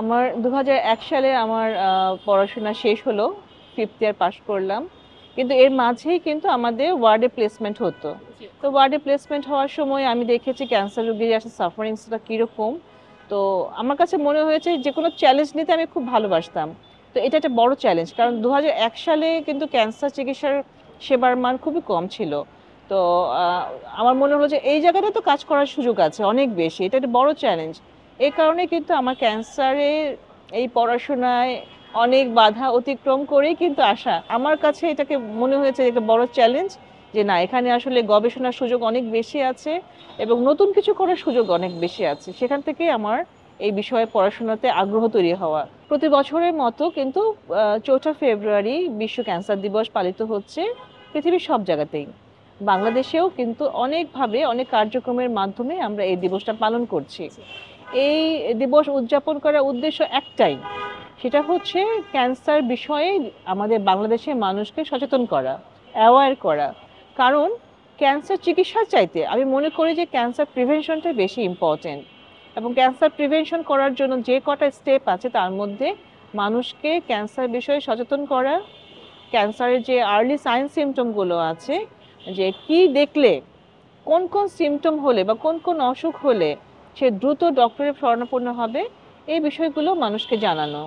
আমার ২০০১ সালে আমার পড়াশোনা শেষ হলো। 5th ইয়ার পাস করলাম। কিন্তু এর মাঝেই কিন্তু আমাদের ওয়ার্ডে প্লেসমেন্ট হতো। জি। তো ওয়ার্ডে প্লেসমেন্ট হওয়ার সময় আমি দেখেছি ক্যান্সার রোগীর আসলে সাফারিংসটা কিরকম। তো আমার কাছে মনে হয়েছে যেকোনো চ্যালেঞ্জ নিতে আমি খুব ভালোবাসতাম। তো এটা একটা বড় চ্যালেঞ্জ। কারণ ২০০১ সালে কিন্তু ক্যান্সার চিকিৎসার সেবার মান খুবই কম ছিল। তো আ আমার মনে হলো যে এই জায়গাটায় তো কাজ করার সুযোগ আছে অনেক বেশি। এটা একটা বড় চ্যালেঞ্জ। এই কারণে কিন্তু আমার ক্যান্সারের এই পড়াশোনায় অনেক বাধা অতিক্রম করেই কিন্তু আসা। আমার কাছে এটাকে মনে হয়েছে একটা বড় চ্যালেঞ্জ যে না এখানে আসলে গবেষণার সুযোগ অনেক বেশি আছে এবং নতুন কিছু করার সুযোগ অনেক বেশি আছে। সেখান থেকেই আমার এই বিষয়ে পড়াশোনাতে আগ্রহ তৈরি হওয়া। প্রতি বছরের মতো কিন্তু ৪ঠা ফেব্রুয়ারি বিশ্ব ক্যান্সার দিবস পালিত হচ্ছে পৃথিবীর সব জায়গাতেই। বাংলাদেশেও কিন্তু অনেকভাবে অনেক কার্যক্রমের মাধ্যমে আমরা এই দিবসটা পালন করছি। জি। এই দিবস উদযাপন করার উদ্দেশ্য একটাই। সেটা হচ্ছে ক্যান্সার বিষয়ে আমাদের বাংলাদেশের মানুষকে সচেতন করা, অ্যাওয়ার করা। কারণ ক্যান্সার চিকিৎসার চাইতে আমি মনে করি যে ক্যান্সার প্রিভেনশনটাই বেশি ইম্পর্টেন্ট। এবং ক্যান্সার প্রিভেনশন করার জন্য যে কটা স্টেপ আছে তার মধ্যে মানুষকে ক্যান্সার বিষয়ে সচেতন করা, ক্যান্সারের যে আর্লি সাইন সিমটমগুলো আছে, যে কি দেখলে কোন কোন সিমটম হলে বা কোন কোন অসুখ হলে সে দ্রুত ডক্টরের শরণাপন্ন হবে, এই বিষয়গুলো মানুষকে জানানো।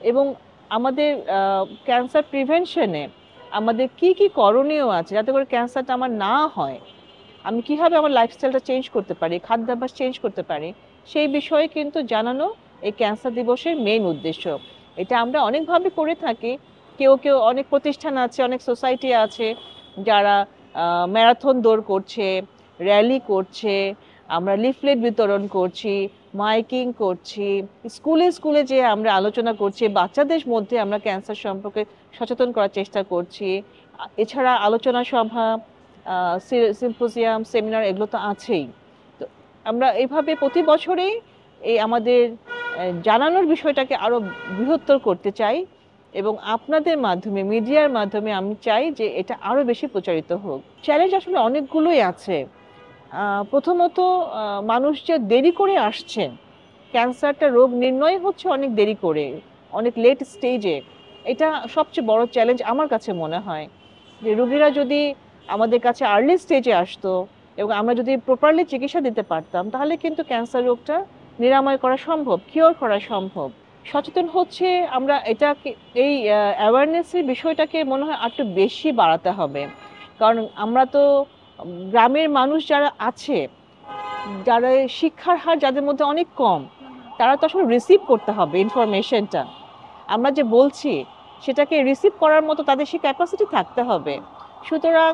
এবং আমাদের ক্যান্সার প্রিভেনশনে আমাদের কি কি করণীয় আছে যাতে করে ক্যান্সারটা আমার না হয়, আমি কিভাবে আমার লাইফস্টাইলটা চেঞ্জ করতে পারি, খাদ্যাভ্যাস চেঞ্জ করতে পারি, সেই বিষয়ে কিন্তু জানানো এই ক্যান্সার দিবসের মেইন উদ্দেশ্য। এটা আমরা অনেকভাবে করে থাকি। কেউ কেউ অনেক প্রতিষ্ঠান আছে, অনেক সোসাইটি আছে যারা ম্যারাথন দৌড় করছে, র্যালি করছে, আমরা লিফলেট বিতরণ করছি, মাইকিং করছি, স্কুলে স্কুলে যে আমরা আলোচনা করছি, বাচ্চাদের মধ্যে আমরা ক্যান্সার সম্পর্কে সচেতন করার চেষ্টা করছি। এছাড়া আলোচনা সভা, সিম্পোজিয়াম, সেমিনার এগুলো তো আছেই। তো আমরা এইভাবে প্রতি বছরেই এই আমাদের জানানোর বিষয়টাকে আরো বৃহত্তর করতে চাই এবং আপনাদের মাধ্যমে, মিডিয়ার মাধ্যমে আমি চাই যে এটা আরো বেশি প্রচারিত হোক। চ্যালেঞ্জ আসলে অনেকগুলোই আছে। প্রথমত মানুষ যে দেরি করে আসছে, ক্যান্সারটা রোগ নির্ণয় হচ্ছে অনেক দেরি করে, অনেক লেট স্টেজে। এটা সবচেয়ে বড় চ্যালেঞ্জ আমার কাছে মনে হয়। যে রোগীরা যদি আমাদের কাছে আর্লি স্টেজে আসতো এবং আমরা যদি প্রপারলি চিকিৎসা দিতে পারতাম তাহলে কিন্তু ক্যান্সার রোগটা নিরাময় করা সম্ভব, কিওর করা সম্ভব। সচেতন হচ্ছে আমরা এটাকে, এই অ্যাওয়ারনেসের বিষয়টাকে মনে হয় আরেকটু বেশি বাড়াতে হবে। কারণ আমরা তো গ্রামের মানুষ যারা আছে, যারা শিক্ষার হার যাদের মধ্যে অনেক কম, হুম, হুম। তারা তো আসলে রিসিভ করতে হবে ইনফরমেশনটা। আমরা যে বলছি সেটাকে রিসিভ করার মতো তাদের সেই ক্যাপাসিটি থাকতে হবে। সুতরাং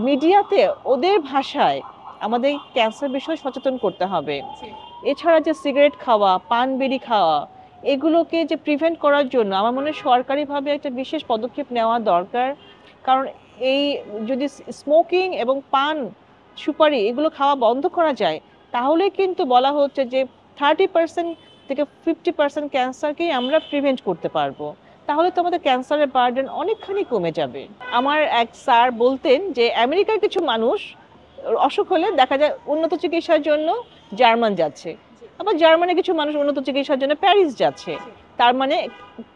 মিডিয়াতে ওদের ভাষায় আমাদের ক্যান্সার বিষয়ে সচেতন করতে হবে। জি। এছাড়া যে সিগারেট খাওয়া, পান বিড়ি খাওয়া, এগুলোকে যে প্রিভেন্ট করার জন্য আমার মনে হয় সরকারিভাবে একটা বিশেষ পদক্ষেপ নেওয়া দরকার। কারণ এই যদি স্মোকিং এবং পান, সুপারি এগুলো খাওয়া বন্ধ করা যায় তাহলে কিন্তু বলা হচ্ছে যে 30% থেকে 50% ক্যান্সারকেই আমরা প্রিভেন্ট করতে পারবো। তাহলে তো আমাদের ক্যান্সারের বার্ডেন অনেকখানি কমে যাবে। আমার এক স্যার বলতেন যে আমেরিকার কিছু মানুষ অসুখ হলে দেখা যায় উন্নত চিকিৎসার জন্য জার্মান যাচ্ছে, জি। আবার জার্মানে কিছু মানুষ উন্নত চিকিৎসার জন্য প্যারিস যাচ্ছে। জি। তার মানে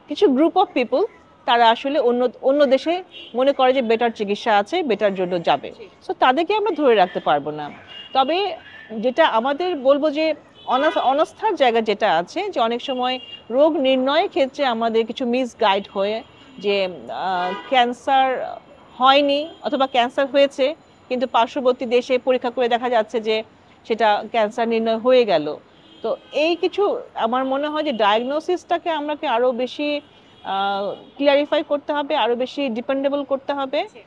কিছু গ্রুপ অফ পিপল তারা আসলে অন্য অন্য দেশে মনে করে যে বেটার চিকিৎসা আছে, বেটার জন্য যাবে। জি। সো তাদেরকে আমরা ধরে রাখতে পারবো না। তবে যেটা আমাদের বলবো যে অনাস্থার জায়গা যেটা আছে, যে অনেক সময় রোগ নির্ণয়ের ক্ষেত্রে আমাদের কিছু মিসগাইড হয়ে যে ক্যান্সার হয়নি অথবা ক্যান্সার হয়েছে কিন্তু পার্শ্ববর্তী দেশে পরীক্ষা করে দেখা যাচ্ছে যে সেটা ক্যান্সার নির্ণয় হয়ে গেল। তো এই কিছু আমার মনে হয় যে ডায়াগনোসিসটাকে আমাকে আরো বেশি ক্লিয়ারিফাই করতে হবে, আরো বেশি ডিপেন্ডেবল করতে হবে। জি।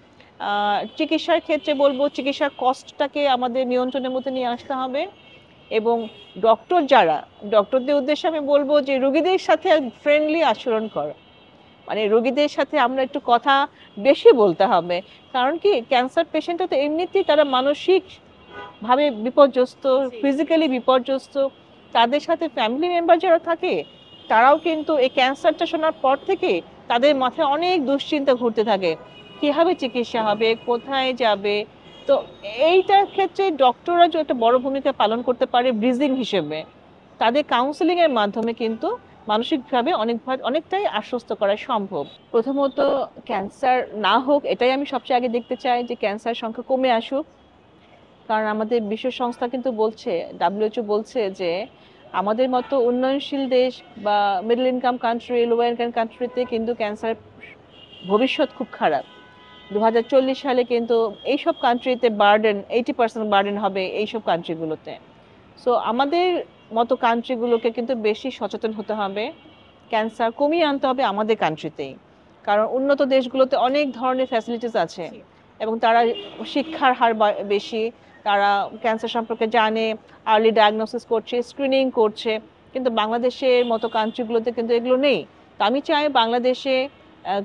চিকিৎসার ক্ষেত্রে বলবো চিকিৎসার কস্টটাকে আমাদের নিয়ন্ত্রণের মধ্যে নিয়ে আসতে হবে এবং ডক্টর যারা, ডক্টরদের উদ্দেশ্যে আমি বলবো যে রোগীদের সাথে ফ্রেন্ডলি আচরণ করা, মানে রোগীদের সাথে আমরা একটু কথা বেশি বলতে হবে। কারণ কি ক্যান্সার পেশেন্টরা তো এমনিতেই তারা মানসিক ভাবে বিপর্যস্ত, জি। ফিজিক্যালি বিপর্যস্ত। তাদের সাথে ফ্যামিলি মেম্বার যারা থাকে তারাও কিন্তু এই ক্যান্সারটা শোনার পর থেকে তাদের মাথায় অনেক দুশ্চিন্তা ঘুরতে থাকে, কিভাবে চিকিৎসা হবে, কোথায় যাবে। তো এইটার ক্ষেত্রে ডক্টররা যে একটা বড় ভূমিকা পালন করতে পারে ব্রিজিং হিসেবে। তাদের কাউন্সেলিংয়ের মাধ্যমে কিন্তু মানসিকভাবে অনেকটাই আশ্বস্ত করা সম্ভব। প্রথমত ক্যান্সার না হোক, এটাই আমি সবচেয়ে আগে দেখতে চাই, যে ক্যান্সার সংখ্যা কমে আসুক। কারণ আমাদের বিশ্ব সংস্থা কিন্তু বলছে, WHO বলছে যে আমাদের মতো উন্নয়নশীল দেশ বা middle income country, lower income কান্ট্রিতে কিন্তু ক্যান্সার ভবিষ্যৎ খুব খারাপ। 2040 সালে কিন্তু এইসব কান্ট্রিতে 80% বার্ডেন হবে এইসব কান্ট্রিগুলোতে। সো আমাদের মতো কান্ট্রিগুলোকে কিন্তু বেশি সচেতন হতে হবে, ক্যান্সার কমিয়ে আনতে হবে আমাদের কান্ট্রিতেই। কারণ উন্নত দেশগুলোতে অনেক ধরনের ফ্যাসিলিটিস আছে এবং তারা শিক্ষার হার বেশি, তারা ক্যান্সার সম্পর্কে জানে, আর্লি ডায়াগনোসিস করছে, স্ক্রিনিং করছে। কিন্তু বাংলাদেশের মতো কান্ট্রিগুলোতে কিন্তু এগুলো নেই। তো আমি চাই বাংলাদেশে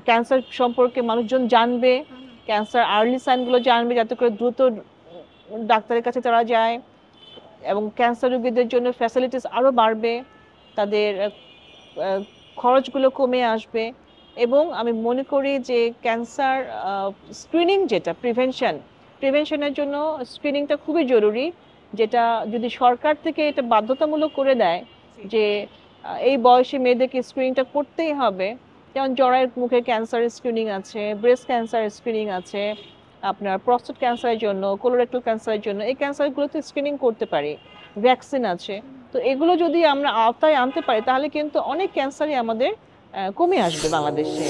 ক্যান্সার সম্পর্কে মানুষজন জানবে, ক্যান্সার আর্লি সাইনগুলো জানবে, যাতে করে দ্রুত ডাক্তারের কাছে তারা যায় এবং ক্যান্সার রোগীদের জন্য ফ্যাসিলিটিস আরও বাড়বে, তাদের খরচগুলো কমে আসবে। এবং আমি মনে করি যে ক্যান্সার স্ক্রিনিং, যেটা প্রিভেনশনের জন্য স্ক্রিনিংটা খুবই জরুরি, যেটা যদি সরকার থেকে এটা বাধ্যতামূলক করে দেয় যে এই বয়সে মেয়েদেরকে স্ক্রিনিংটা করতেই হবে। যেমন জরায়ুর মুখে ক্যান্সারের স্ক্রিনিং আছে, ব্রেস্ট ক্যান্সারের স্ক্রিনিং আছে, আপনার প্রস্টেট ক্যান্সারের জন্য, কোলোরেক্টাল ক্যান্সারের জন্য এই ক্যান্সারগুলোতে স্ক্রিনিং করতে পারি, ভ্যাকসিন আছে। তো এগুলো যদি আমরা আওতায় আনতে পারি তাহলে কিন্তু অনেক ক্যান্সারই আমাদের কমে আসবে বাংলাদেশে।